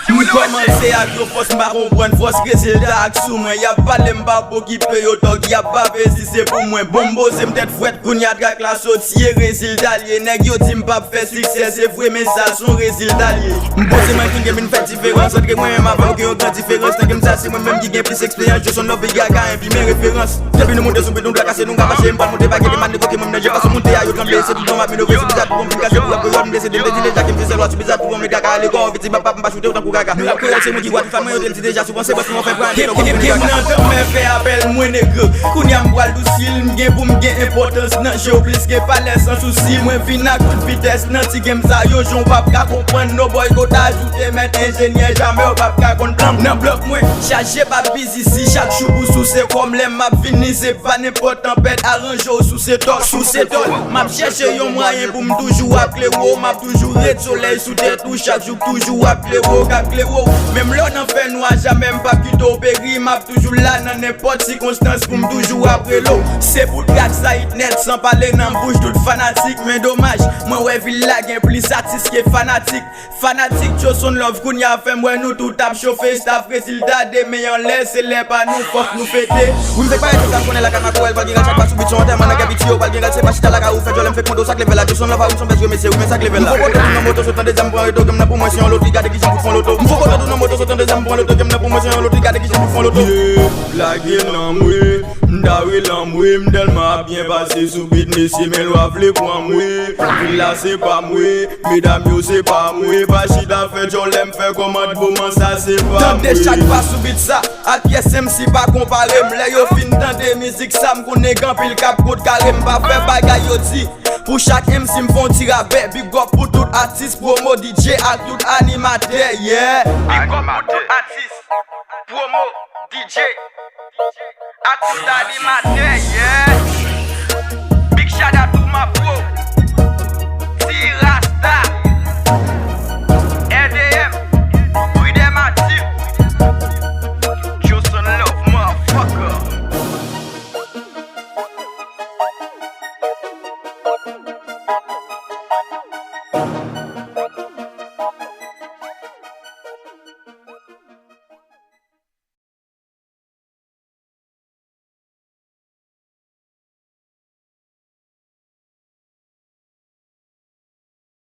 M'komanse ak yo fos m'a kompren fos rezultat ak sou mwen. Y'a pale mba pou ki pe yo tok, y'a pa vezi se pou mwen. Bombo se m'tet fwet koun y'a drak la sotiye rezultat liye. Neg yo ti m'pa fè succès, se vwe men sa son rezultat liye. M'pose man kin gen min fè diferans, entre mwen men m'avan ki yo gran diferans. Tan gen m'sa se mwen men ki gen plis eksperyans, yo son novi gaga en pi men referans. Depi nou monte sou pe nou drak ase nou gabache, m'pal monte bagye de man de koke mwen je pas monte a yo tremble. Se tout don map mi no ve sou bizat pou m'pin kase pou la période m'dese de m'dedi deja ki m'se selwa sou bizat pou m'me kaka ale ko viti ba pap m'pa choute autant kou kaka. Nou la période se mwen ki wad fam mwen yo ten ti deja souvent se boss m'on fè prendre. Kem nan tan mwen fè appel mwen negre. Koun yam bral doucil m'gen pou m'gen importance nan show plus ke palè sans souci. Mwen vin ak toute vitesse nan ti game sa yo jon pap ka kompren. No boy go t'ajoute met ingénieur jamais ou pap ka kon plan. Nan bloc mwen chargé pa busy si chaque chou pou sous c'est comme les map fini c'est pas n'importe tempête arrange sous c'est toc sous c'est toc. M'a cherché yon moyen pour m'toujours appeler wo. M'a toujours red soleil sous tête tout chaque jour toujours appeler wo appeler wo. Même l'on en fait noir jamais m'pas quitter au péri. M'a toujours là dans n'importe circonstance pour m'toujours après l'eau. C'est pour gâte ça it net sans parler nan bouche tout fanatique. Mais dommage moi ouais villa gen plus artiste que fanatique. Fanatique Joson love koun ya fait moi nous tout tap chauffer staff résultat des meilleurs laisse les pas nous faut nous fêter. Oui m'fait pas tout ça connaît la caca elle va dire chaque pas subit son terme na gabiti au pas dire c'est pas chita la ka ou fait je l'aime fait condo sac level la Joson love ou son best mais c'est oui mais sac level là. Faut pas tout moto sautant des amours et tout comme na pour moi si on l'autre garde qui j'en font l'auto. Faut pas tout moto sautant des amours l'auto comme na pour moi si on l'autre garde qui j'en font l'auto. La gueule en moi m'dawi l'amoué m'delma bien passé sous beat mais si mais loi vle pour moi. Là c'est pas moi mesdames yo c'est pas moi pas chita fait je l'aime fait commande pour moi ça c'est pas moi. Tande chaque pas sous beat ça ak pièce MC pas comparer m'lè yo fin tande musique ça m'konne gan pile cap code carré m'pa faire bagay yo ti. Pour chaque MC m'font tirer avec big up pour tout artiste promo DJ ak tout animateur yeah. Big up pour tout artiste promo DJ ak tout animateur yeah.